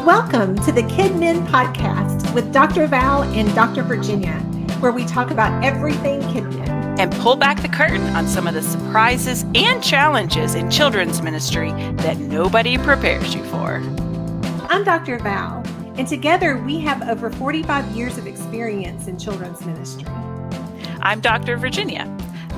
Welcome to the KidMin podcast with Dr. Val and Dr. Virginia, where we talk about everything KidMin and pull back the curtain on some of the surprises and challenges in children's ministry that nobody prepares you for. I'm Dr. Val, and together we have over 45 years of experience in children's ministry. I'm Dr. Virginia.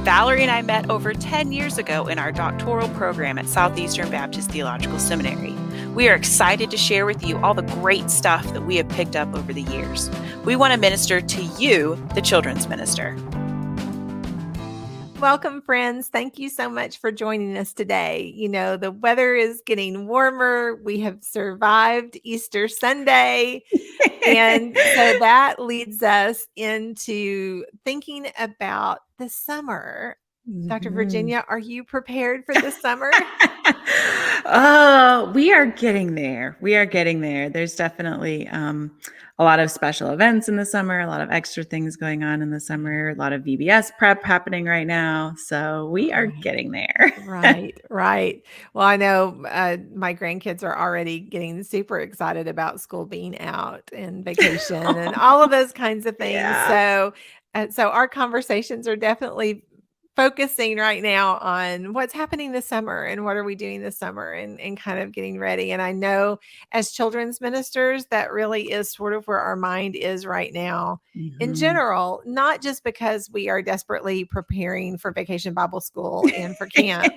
Valerie and I met over 10 years ago in our doctoral program at Southeastern Baptist Theological Seminary. We are excited to share with you all the great stuff that we have picked up over the years. We want to minister to you, the children's minister. Welcome, friends. Thank you so much for joining us today. You know, the weather is getting warmer. We have survived Easter Sunday. And so that leads us into thinking about the summer. Dr. Virginia, are you prepared for the summer? Oh, we are getting there. There's definitely a lot of special events in the summer, a lot of extra things going on in the summer, a lot of VBS prep happening right now. So we are getting there. Right. Well, I know my grandkids are already getting super excited about school being out and vacation and all of those kinds of things. Yeah. So our conversations are definitely focusing right now on what's happening this summer and what are we doing this summer and kind of getting ready. And I know as children's ministers, that really is sort of where our mind is right now in general, not just because we are desperately preparing for Vacation Bible School and for camp.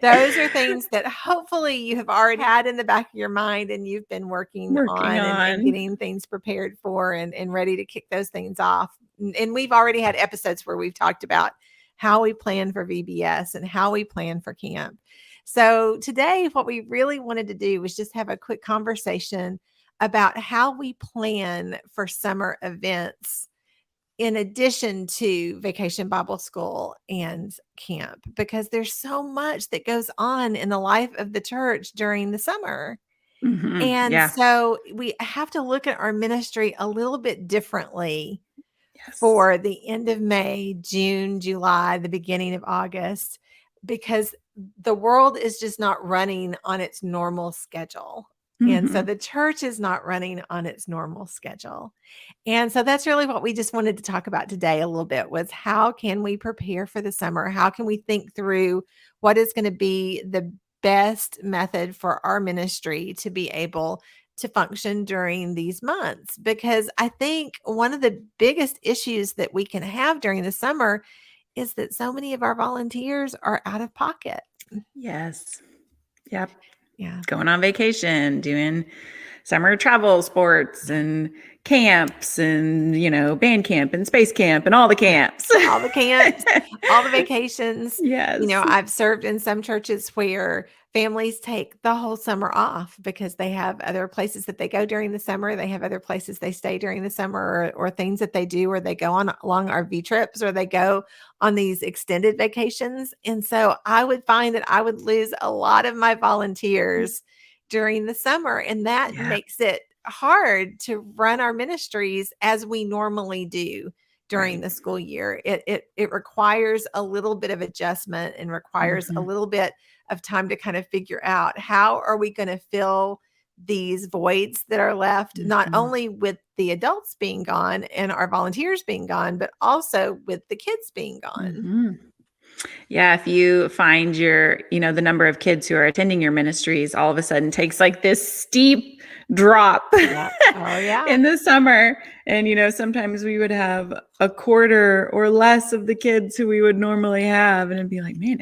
Those are things that hopefully you have already had in the back of your mind and you've been working on. And getting things prepared for and ready to kick those things off. And we've already had episodes where we've talked about how we plan for VBS and how we plan for camp. So today, what we really wanted to do was just have a quick conversation about how we plan for summer events in addition to Vacation Bible School and camp, because there's so much that goes on in the life of the church during the summer. So we have to look at our ministry a little bit differently for the end of May, June, July, the beginning of August, because the world is just not running on its normal schedule. And so the church is not running on its normal schedule. And so that's really what we just wanted to talk about today a little bit, was how can we prepare for the summer? How can we think through what is going to be the best method for our ministry to be able to function during these months? Because I think one of the biggest issues that we can have during the summer is that so many of our volunteers are out of pocket. Yes. Yep. Yeah. Going on vacation, doing summer travel sports and camps and, band camp and space camp and all the camps. All the vacations. Yes. I've served in some churches where families take the whole summer off because they have other places that they go during the summer. They have other places they stay during the summer or things that they do, or they go on long RV trips, or they go on these extended vacations. And so I would find that I would lose a lot of my volunteers during the summer. And that makes it hard to run our ministries as we normally do during the school year. It requires a little bit of adjustment and requires a little bit of time to kind of figure out how are we going to fill these voids that are left, not only with the adults being gone and our volunteers being gone, but also with the kids being gone. Yeah, if you find the number of kids who are attending your ministries all of a sudden takes like this steep drop in the summer. And, sometimes we would have a quarter or less of the kids who we would normally have. And it'd be like, man,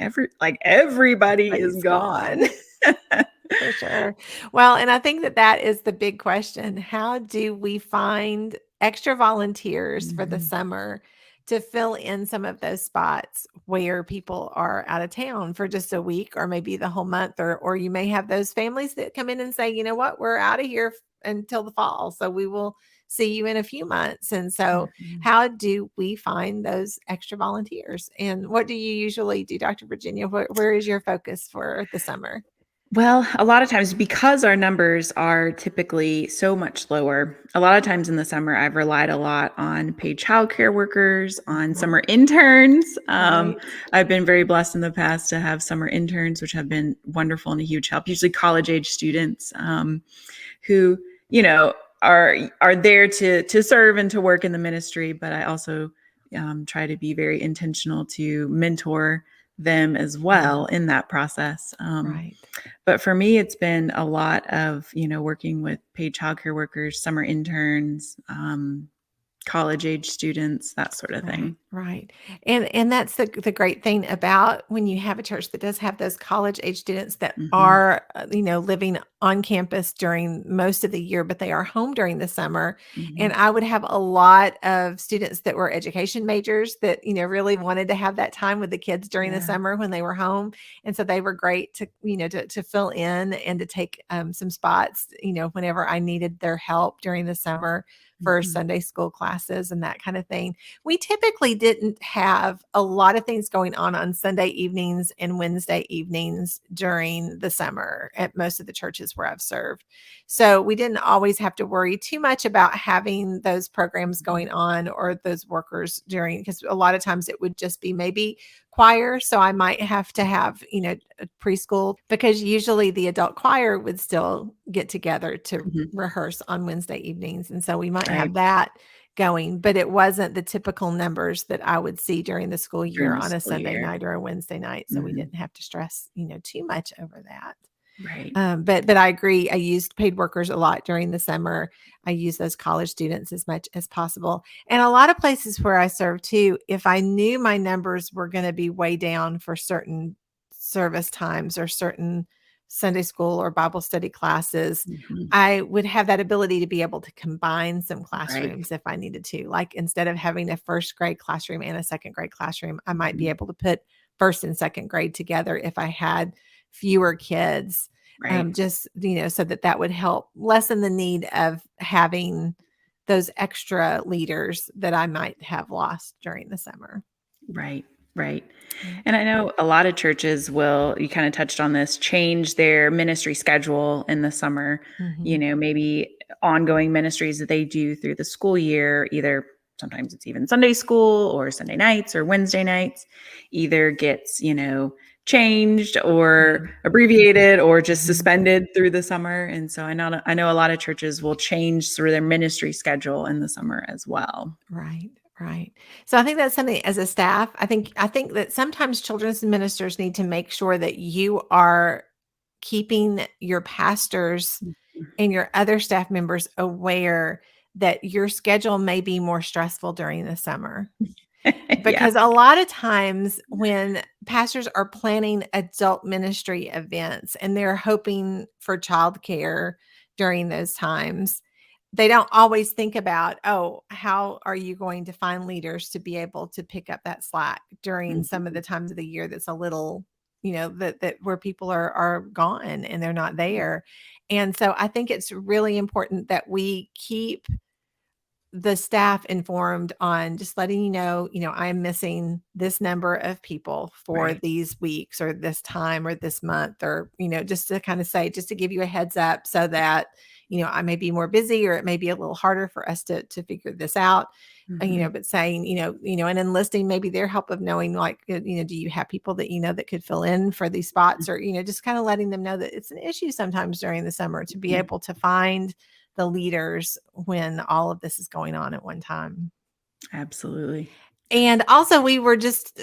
everybody is gone. For sure. Well, and I think that is the big question. How do we find extra volunteers for the summer to fill in some of those spots where people are out of town for just a week or maybe the whole month, or you may have those families that come in and say, you know what, we're out of here until the fall, so we will see you in a few months. And so how do we find those extra volunteers? And what do you usually do, Dr. Virginia? Where is your focus for the summer? Well, a lot of times, because our numbers are typically so much lower, a lot of times in the summer, I've relied a lot on paid childcare workers, on summer interns. I've been very blessed in the past to have summer interns, which have been wonderful and a huge help, usually college age students who are there to serve and to work in the ministry, but I also try to be very intentional to mentor them as well in that process. Right. But for me, it's been a lot of, working with paid childcare workers, summer interns, college age students, that sort of thing. Right. And that's the great thing about when you have a church that does have those college age students that are, living on campus during most of the year, but they are home during the summer. And I would have a lot of students that were education majors that, really wanted to have that time with the kids during the summer when they were home. And so they were great to, to fill in and to take some spots, whenever I needed their help during the summer for Sunday school classes and that kind of thing. We typically didn't have a lot of things going on Sunday evenings and Wednesday evenings during the summer at most of the churches where I've served. So we didn't always have to worry too much about having those programs going on or those workers because a lot of times it would just be maybe choir. So I might have to have, a preschool, because usually the adult choir would still get together to rehearse on Wednesday evenings. And so we might have that going, but it wasn't the typical numbers that I would see during the school year on a Sunday night or a Wednesday night. So we didn't have to stress, too much over that. Right. But I agree. I used paid workers a lot during the summer. I use those college students as much as possible. And a lot of places where I serve too, if I knew my numbers were going to be way down for certain service times or certain Sunday school or Bible study classes, I would have that ability to be able to combine some classrooms if I needed to. Like instead of having a first grade classroom and a second grade classroom, I might be able to put first and second grade together if I had fewer kids, just, so that would help lessen the need of having those extra leaders that I might have lost during the summer. Right. And I know a lot of churches will, you kind of touched on this, change their ministry schedule in the summer, maybe ongoing ministries that they do through the school year, either sometimes it's even Sunday school or Sunday nights or Wednesday nights, either gets, changed or abbreviated or just suspended through the summer. And so I know a lot of churches will change through their ministry schedule in the summer as well. Right. So I think that's something as a staff, I think that sometimes children's ministers need to make sure that you are keeping your pastors and your other staff members aware that your schedule may be more stressful during the summer. Because a lot of times when pastors are planning adult ministry events and they're hoping for childcare during those times, they don't always think about, how are you going to find leaders to be able to pick up that slack during some of the times of the year that's a little, that where people are gone and they're not there. And so I think it's really important that we keep the staff informed on just letting I'm missing this number of people for these weeks or this time or this month, or, just to kind of say, just to give you a heads up so that, I may be more busy or it may be a little harder for us to figure this out, but saying, and enlisting maybe their help of knowing, like, do you have people that, that could fill in for these spots, or, just kind of letting them know that it's an issue sometimes during the summer to be able to find the leaders when all of this is going on at one time. Absolutely. And also we were just,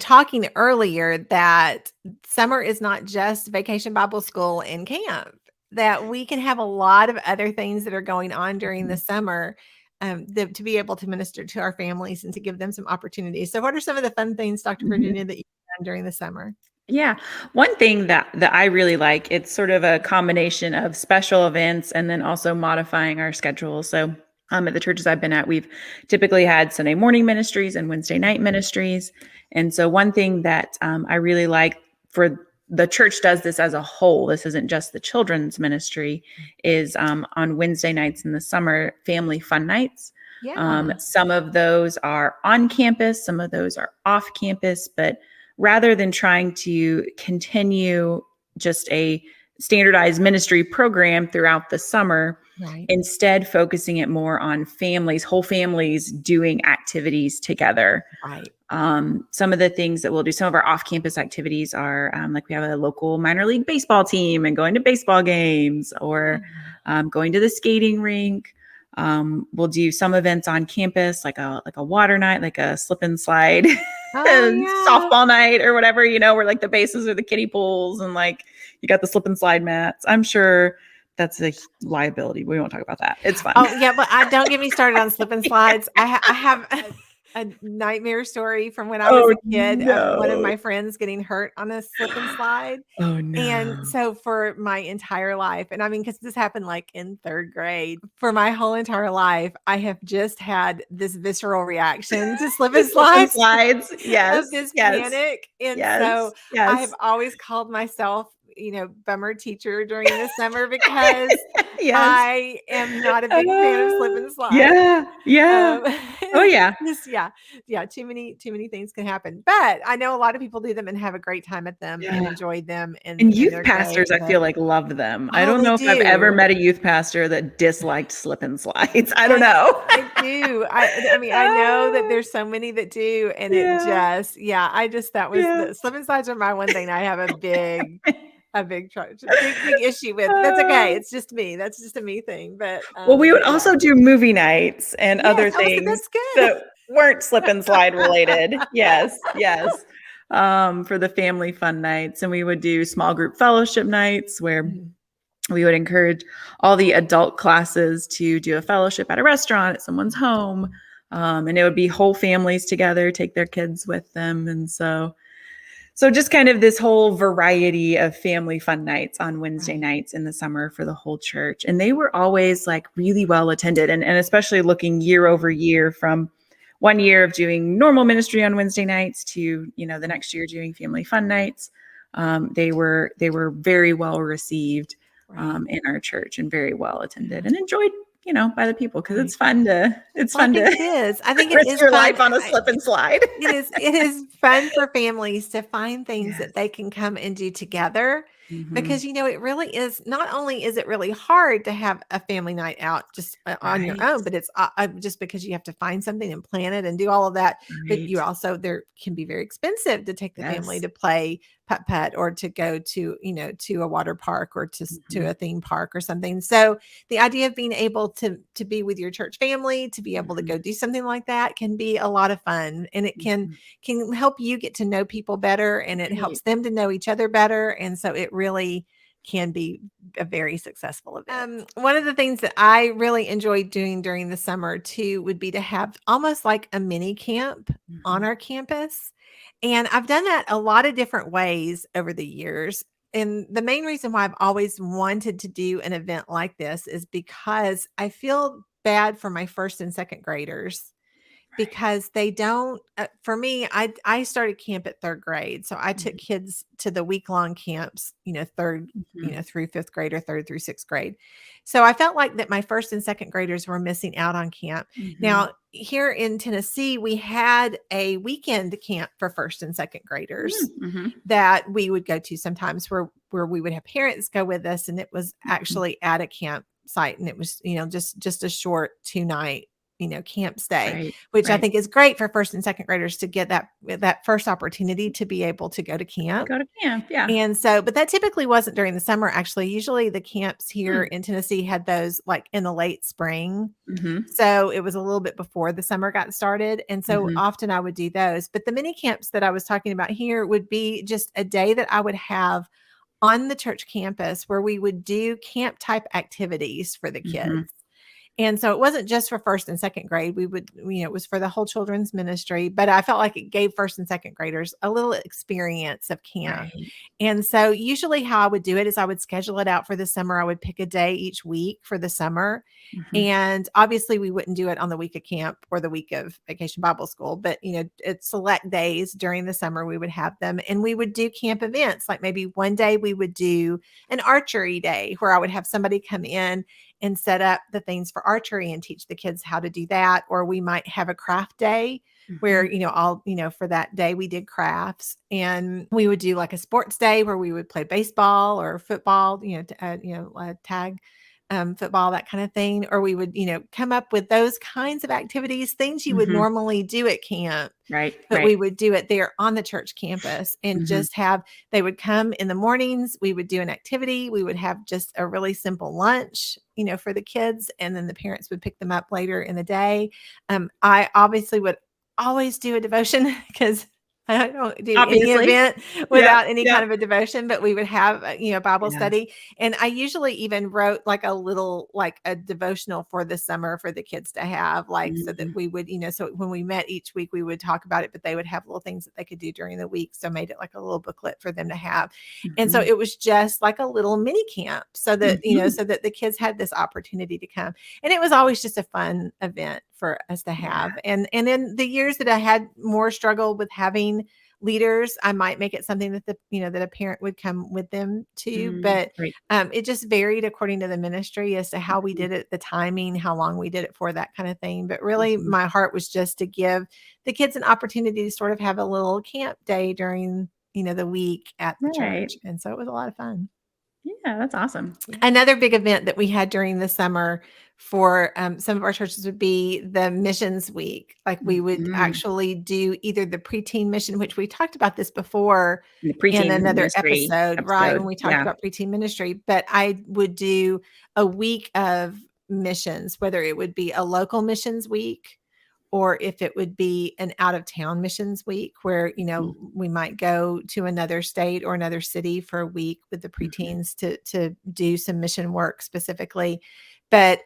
talking earlier that summer is not just Vacation Bible School and camp, that we can have a lot of other things that are going on during the summer to be able to minister to our families and to give them some opportunities. So what are some of the fun things, Dr. Virginia, that you've done during the summer? Yeah. One thing that I really like, it's sort of a combination of special events and then also modifying our schedule. So at the churches I've been at, we've typically had Sunday morning ministries and Wednesday night ministries. And so one thing that I really like, for the church does this as a whole, this isn't just the children's ministry, is on Wednesday nights in the summer, family fun nights. Some of those are on campus, some of those are off campus, but rather than trying to continue just a standardized ministry program throughout the summer, instead focusing it more on whole families doing activities together. Some of the things that we'll do, some of our off-campus activities are like we have a local minor league baseball team and going to baseball games, or going to the skating rink. We'll do some events on campus, like a water night, like a slip and slide softball night or whatever, where like the bases are the kiddie pools and like you got the slip and slide mats. I'm sure that's a liability. We won't talk about that. It's fun. Oh yeah, but don't get me started on slip and slides. I have a nightmare story from when I was a kid of one of my friends getting hurt on a slip and slide. Oh no. And so for my entire life, and I mean, because this happened like in 3rd grade, for my whole entire life, I have just had this visceral reaction to slip and slides. Yes. Of this panic. And so I have always called myself, bummer teacher during the summer because I am not a big fan of slip and slide. Yeah. Oh yeah. Too many things can happen. But I know a lot of people do them and have a great time at them and enjoy them. And youth pastors, I feel like, love them. I don't know if I've ever met a youth pastor that disliked slip and slides. I don't know. I do. I mean, I know that there's so many that do, and the slip and slides are my one thing I have a big big issue with. That's okay. It's just me. That's just a me thing. But well, we would also do movie nights and other things that's good. that weren't slip and slide related. Yes. For the family fun nights, and we would do small group fellowship nights where we would encourage all the adult classes to do a fellowship at a restaurant, at someone's home, and it would be whole families together, take their kids with them, and so just kind of this whole variety of family fun nights on Wednesday nights in the summer for the whole church. And they were always like really well attended. And especially looking year over year, from one year of doing normal ministry on Wednesday nights to, the next year doing family fun nights. They were very well received in our church and very well attended and enjoyed by the people, because it's fun to I think it is your fun. life on a slip and slide. It is fun for families to find things that they can come and do together, because it really is. Not only is it really hard to have a family night out just on your own, but it's just because you have to find something and plan it and do all of that. But you also, there can be very expensive to take the family to play putt or to go to to a water park or to a theme park or something. So the idea of being able to be with your church family, to be able to go do something like that, can be a lot of fun, and it can help you get to know people better, and it helps them to know each other better, and so it really can be a very successful event. One of the things that I really enjoyed doing during the summer too would be to have almost like a mini camp on our campus. And I've done that a lot of different ways over the years. And the main reason why I've always wanted to do an event like this is because I feel bad for my 1st and 2nd graders, because they don't, for me, I started camp at 3rd grade. So I took kids to the week-long camps, 3rd, through 5th grade, or 3rd through 6th grade. So I felt like that my 1st and 2nd graders were missing out on camp. Now, here in Tennessee, we had a weekend camp for 1st and 2nd graders that we would go to sometimes, where we would have parents go with us. And it was actually at a campsite, and it was, just a short 2-night camp stay, which I think is great for 1st and 2nd graders to get that first opportunity to be able to go to camp. Yeah. And so, but that typically wasn't during the summer. Actually, usually the camps here in Tennessee had those like in the late spring. So it was a little bit before the summer got started. And so often I would do those. But the mini camps that I was talking about here would be just a day that I would have on the church campus, where we would do camp type activities for the kids. And so it wasn't just for 1st and 2nd grade. We would, it was for the whole children's ministry, but I felt like it gave 1st and 2nd graders a little experience of camp. And so usually how I would do it is I would schedule it out for the summer. I would pick a day each week for the summer. And obviously we wouldn't do it on the week of camp or the week of Vacation Bible School, but it's select days during the summer we would have them, and we would do camp events. Like maybe one day we would do an archery day, where I would have somebody come in and set up the things for archery and teach the kids how to do that. Or we might have a craft day where, for that day we did crafts, and we would do like a sports day where we would play baseball or football, tag football, that kind of thing, or we would, come up with those kinds of activities, things you would normally do at camp. Right. But we would do it there on the church campus and just they would come in the mornings. We would do an activity. We would have just a really simple lunch, for the kids. And then the parents would pick them up later in the day. I obviously would always do a devotion because I don't do any event without any kind of a devotion, but we would have, Bible study. And I usually even wrote like a devotional for the summer for the kids to have, so that we would, so when we met each week, we would talk about it, but they would have little things that they could do during the week. So made it like a little booklet for them to have. And so it was just like a little mini camp so that, so that the kids had this opportunity to come. And it was always just a fun event for us to have. And in the years that I had more struggle with having leaders, I might make it something that that a parent would come with them to, but it just varied according to the ministry as to how we did it, the timing, how long we did it for, that kind of thing. But really my heart was just to give the kids an opportunity to sort of have a little camp day during, the week at the church. And so it was a lot of fun. Yeah, that's awesome. Another big event that we had during the summer for some of our churches would be the missions week. Like we would actually do either the preteen mission, which we talked about this before in another episode, right? When we talked about preteen ministry, but I would do a week of missions, whether it would be a local missions week or if it would be an out of town missions week where, we might go to another state or another city for a week with the preteens to do some mission work specifically. But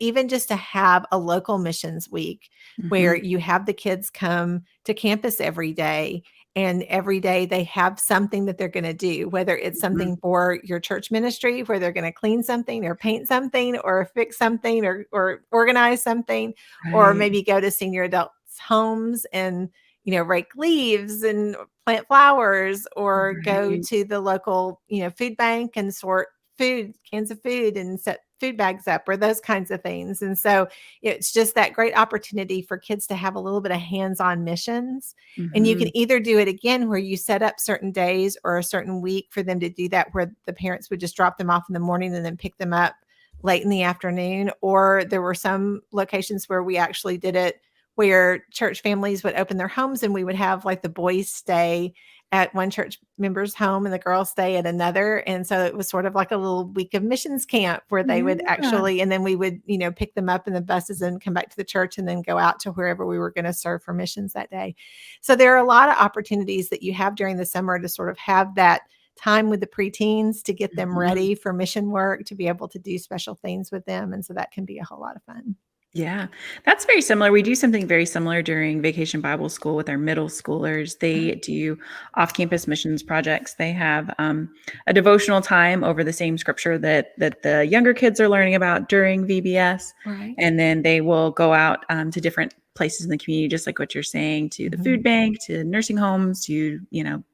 even just to have a local missions week where you have the kids come to campus every day, and every day they have something that they're going to do, whether it's something for your church ministry where they're going to clean something or paint something or fix something or organize something, or maybe go to senior adults' homes and, rake leaves and plant flowers, or go to the local, food bank and sort cans of food and set food bags up, or those kinds of things. And so it's just that great opportunity for kids to have a little bit of hands-on missions. And you can either do it again where you set up certain days or a certain week for them to do that, where the parents would just drop them off in the morning and then pick them up late in the afternoon. Or there were some locations where we actually did it where church families would open their homes and we would have like the boys stay at one church member's home and the girls stay at another. And so it was sort of like a little week of missions camp where they would actually, and then we would, pick them up in the buses and come back to the church and then go out to wherever we were going to serve for missions that day. So there are a lot of opportunities that you have during the summer to sort of have that time with the preteens to get them ready for mission work, to be able to do special things with them. And so that can be a whole lot of fun. Yeah, that's very similar. We do something very similar during Vacation Bible School with our middle schoolers. They do off-campus missions projects. They have a devotional time over the same scripture that the younger kids are learning about during VBS. Right. And then they will go out to different places in the community, just like what you're saying, to the food bank, to nursing homes, to,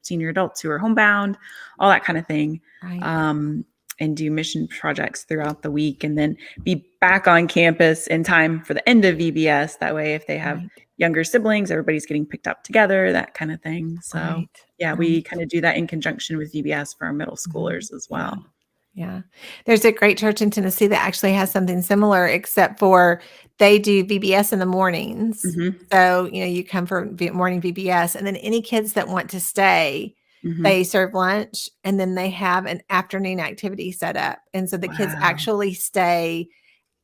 senior adults who are homebound, all that kind of thing. Right. And do mission projects throughout the week, and then be back on campus in time for the end of VBS. That way, if they have younger siblings, everybody's getting picked up together, that kind of thing. So we kind of do that in conjunction with VBS for our middle schoolers as well. Yeah. There's a great church in Tennessee that actually has something similar, except for they do VBS in the mornings. So, you come for morning VBS, and then any kids that want to stay, they serve lunch, and then they have an afternoon activity set up. And so the kids actually stay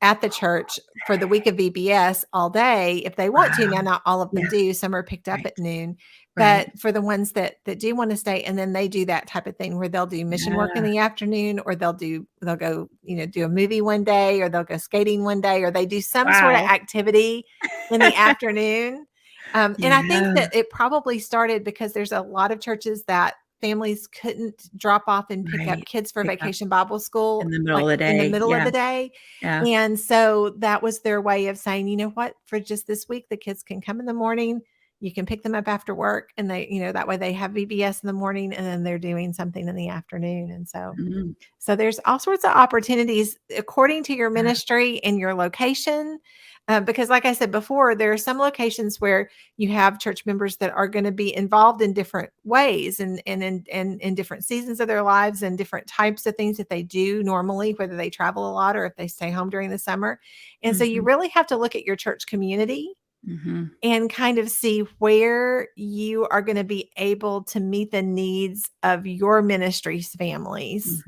at the church for the week of VBS all day if they want to. Now, not all of them do. Some are picked up at noon. But for the ones that do want to stay, and then they do that type of thing where they'll do mission work in the afternoon, or they'll go, do a movie one day, or they'll go skating one day, or they do some sort of activity in the afternoon. And I think that it probably started because there's a lot of churches that families couldn't drop off and pick up kids for Vacation Bible School in the middle of the day. In the middle of the day. Yeah. And so that was their way of saying, you know what, for just this week, the kids can come in the morning. You can pick them up after work, and they, that way they have VBS in the morning, and then they're doing something in the afternoon. And so, so there's all sorts of opportunities according to your ministry and your location. Because like I said before, there are some locations where you have church members that are going to be involved in different ways and in different seasons of their lives and different types of things that they do normally, whether they travel a lot or if they stay home during the summer. And so you really have to look at your church community and kind of see where you are going to be able to meet the needs of your ministry's families.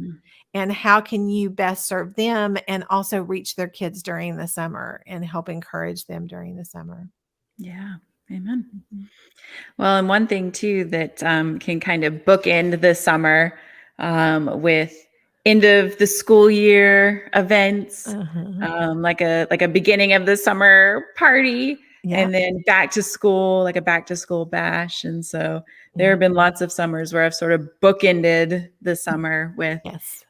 And how can you best serve them and also reach their kids during the summer and help encourage them during the summer? Yeah. Amen. Well, and one thing too that can kind of bookend the summer with end of the school year events, like a beginning of the summer party, and then back to school, like a back to school bash. And so there have been lots of summers where I've sort of bookended the summer with,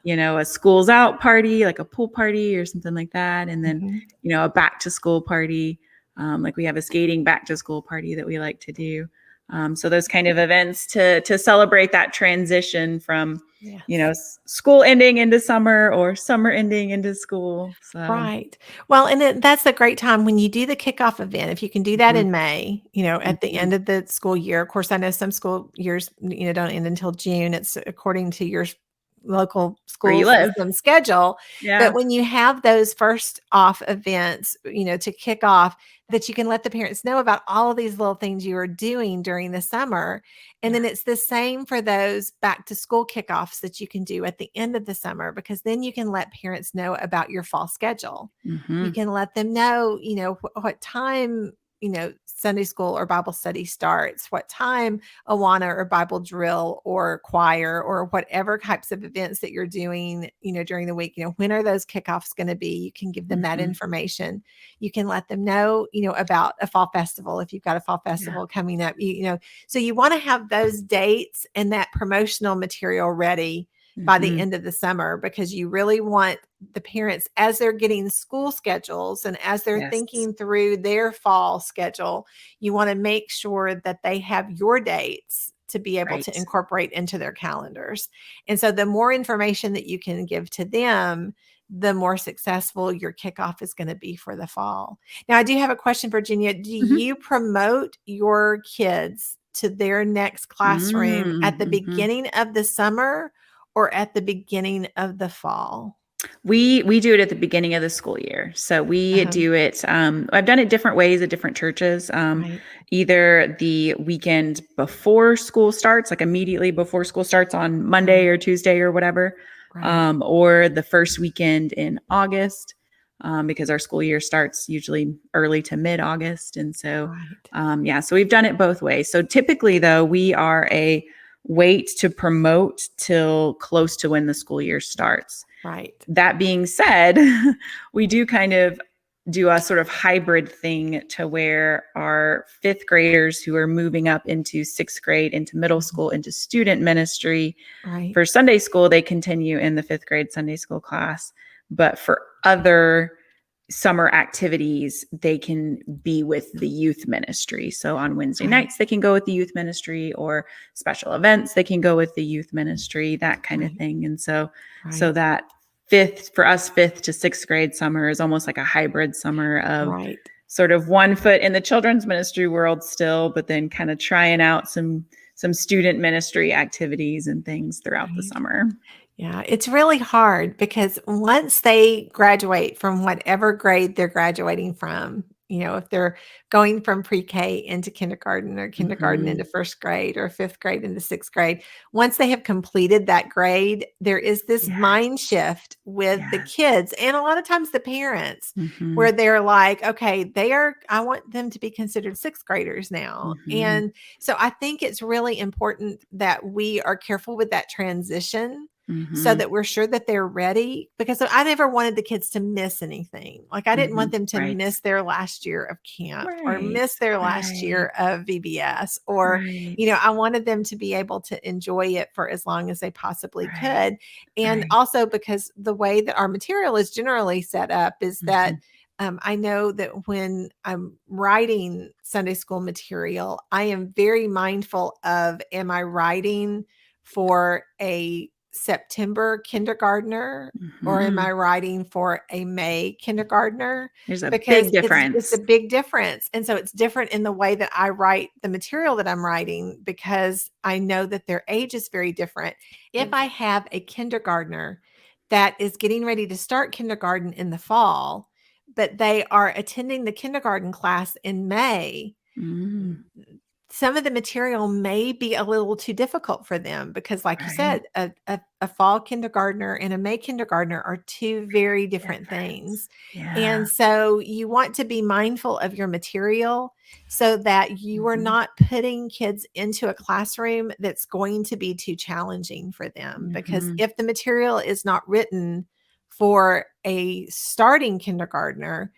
a schools out party, like a pool party or something like that. And then, a back to school party. Like we have a skating back to school party that we like to do. So those kind of events to celebrate that transition from, school ending into summer or summer ending into school. So. Right. Well, and that's a great time when you do the kickoff event. If you can do that in May, at the end of the school year. Of course, I know some school years, don't end until June. It's according to your local school system schedule. But when you have those first off events, to kick off, that you can let the parents know about all of these little things you are doing during the summer. And then it's the same for those back to school kickoffs that you can do at the end of the summer, because then you can let parents know about your fall schedule. You can let them know, what time, Sunday school or Bible study starts, what time Awana or Bible drill or choir or whatever types of events that you're doing, during the week, when are those kickoffs going to be? You can give them that information. You can let them know, about a fall festival. If you've got a fall festival coming up, so you want to have those dates and that promotional material ready by the end of the summer, because you really want the parents, as they're getting school schedules and as they're thinking through their fall schedule, you want to make sure that they have your dates to be able to incorporate into their calendars. And so the more information that you can give to them, the more successful your kickoff is going to be for the fall. Now, I do have a question, Virginia. Do you promote your kids to their next classroom at the beginning of the summer or at the beginning of the fall? We do it at the beginning of the school year. So we do it. I've done it different ways at different churches. Either the weekend before school starts, like immediately before school starts on Monday or Tuesday or whatever, or the first weekend in August, because our school year starts usually early to mid-August. And so, so we've done it both ways. So typically, though, we are a wait to promote till close to when the school year starts. Right. That being said, we do kind of do a sort of hybrid thing to where our fifth graders who are moving up into sixth grade, into middle school, into student ministry, for Sunday school, they continue in the fifth grade Sunday school class. But for other summer activities, they can be with the youth ministry. So on Wednesday nights, they can go with the youth ministry, or special events, they can go with the youth ministry, that kind of thing. And so, so that fifth to sixth grade summer is almost like a hybrid summer of sort of one foot in the children's ministry world still, but then kind of trying out some student ministry activities and things throughout the summer. Yeah, it's really hard because once they graduate from whatever grade they're graduating from, if they're going from pre-K into kindergarten, or kindergarten into first grade, or fifth grade into sixth grade, once they have completed that grade, there is this mind shift with the kids and a lot of times the parents, where they're like, okay, I want them to be considered sixth graders now. And so I think it's really important that we are careful with that transition, so that we're sure that they're ready, because I never wanted the kids to miss anything. Like I didn't want them to miss their last year of camp or miss their last year of VBS, or, I wanted them to be able to enjoy it for as long as they possibly could. And also because the way that our material is generally set up is that I know that when I'm writing Sunday school material, I am very mindful of, am I writing for a September kindergartner or am I writing for a May kindergartner? There's a Because big difference. It's a big difference. And so it's different in the way that I write the material that I'm writing because I know that their age is very different. If I have a kindergartner that is getting ready to start kindergarten in the fall, but they are attending the kindergarten class in May, some of the material may be a little too difficult for them because, like you said, a fall kindergartner and a May kindergartner are two very different things. Yeah. And so you want to be mindful of your material so that you are not putting kids into a classroom that's going to be too challenging for them. Because if the material is not written for a starting kindergartner,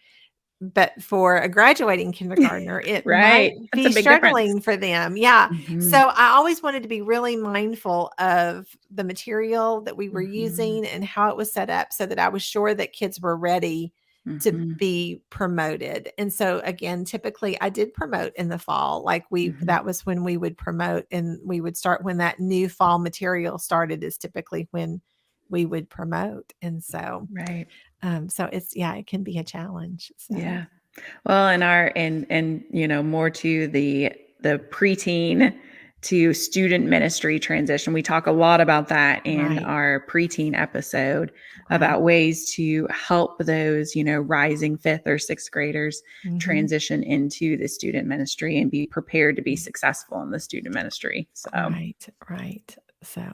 but for a graduating kindergartner, it might be struggling for them. Yeah. So I always wanted to be really mindful of the material that we were using and how it was set up so that I was sure that kids were ready to be promoted. And so again, typically I did promote in the fall. Like that was when we would promote and we would start when that new fall material started is typically when we would promote. And so, so it can be a challenge. So. Yeah. Well, and more to the preteen to student ministry transition. We talk a lot about that in our preteen episode about ways to help those, rising 5th or 6th graders transition into the student ministry and be prepared to be successful in the student ministry. So, right. So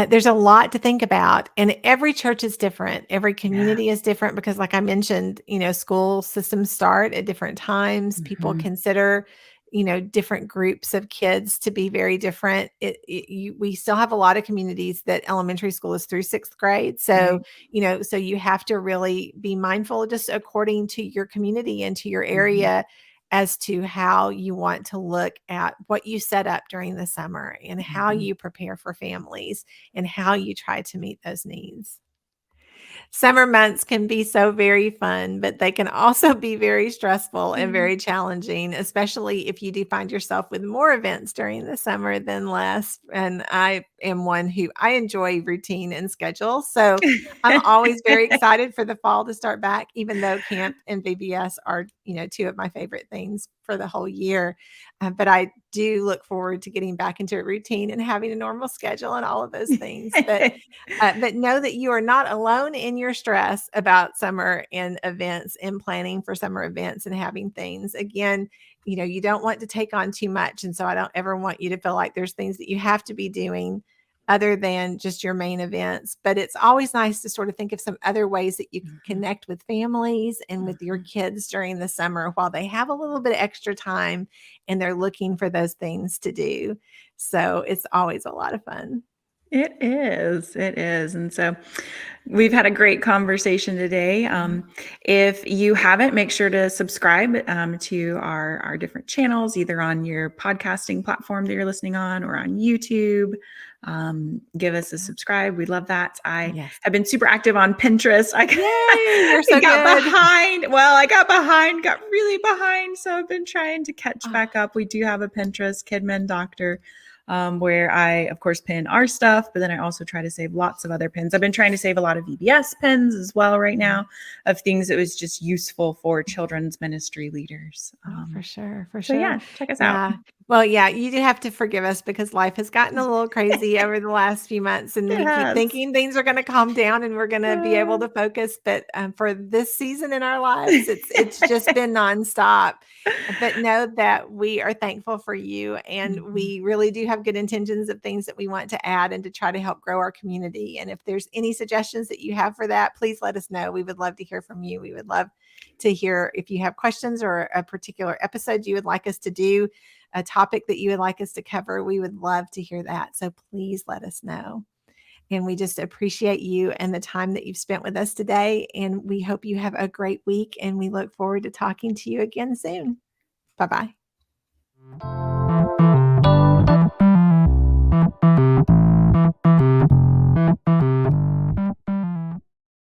there's a lot to think about, and every church is different. Every community is different because, like I mentioned, school systems start at different times. People consider, different groups of kids to be very different. We still have a lot of communities that elementary school is through 6th grade. So, so you have to really be mindful just according to your community and to your area as to how you want to look at what you set up during the summer and how you prepare for families and how you try to meet those needs. Summer months can be so very fun, but they can also be very stressful and very challenging, especially if you do find yourself with more events during the summer than less. And I am one who I enjoy routine and schedule. So I'm always very excited for the fall to start back, even though camp and VBS are, two of my favorite things for the whole year. But I do look forward to getting back into a routine and having a normal schedule and all of those things. But know that you are not alone in your stress about summer and events and planning for summer events and having things. Again, you don't want to take on too much. And so I don't ever want you to feel like there's things that you have to be doing other than just your main events. But it's always nice to sort of think of some other ways that you can connect with families and with your kids during the summer while they have a little bit of extra time and they're looking for those things to do. So it's always a lot of fun. It is. And so we've had a great conversation today. If you haven't, make sure to subscribe to our different channels, either on your podcasting platform that you're listening on or on YouTube. Give us a subscribe. We love that. I have been super active on Pinterest. You're so got behind. Well, I got really behind. So I've been trying to catch back up. We do have a Pinterest, KidMin Dr. Where I, of course, pin our stuff, but then I also try to save lots of other pins. I've been trying to save a lot of VBS pins as well right now of things that was just useful for children's ministry leaders. For sure. So yeah, check us out. Well, you do have to forgive us because life has gotten a little crazy over the last few months, and we keep thinking things are going to calm down and we're going to be able to focus. But for this season in our lives, it's just been nonstop. But know that we are thankful for you, and we really do have good intentions of things that we want to add and to try to help grow our community. And if there's any suggestions that you have for that, please let us know. We would love to hear from you. We would love to hear if you have questions or a particular episode you would like us to do, a topic that you would like us to cover. We would love to hear that. So please let us know. And we just appreciate you and the time that you've spent with us today. And we hope you have a great week. And we look forward to talking to you again soon. Bye-bye.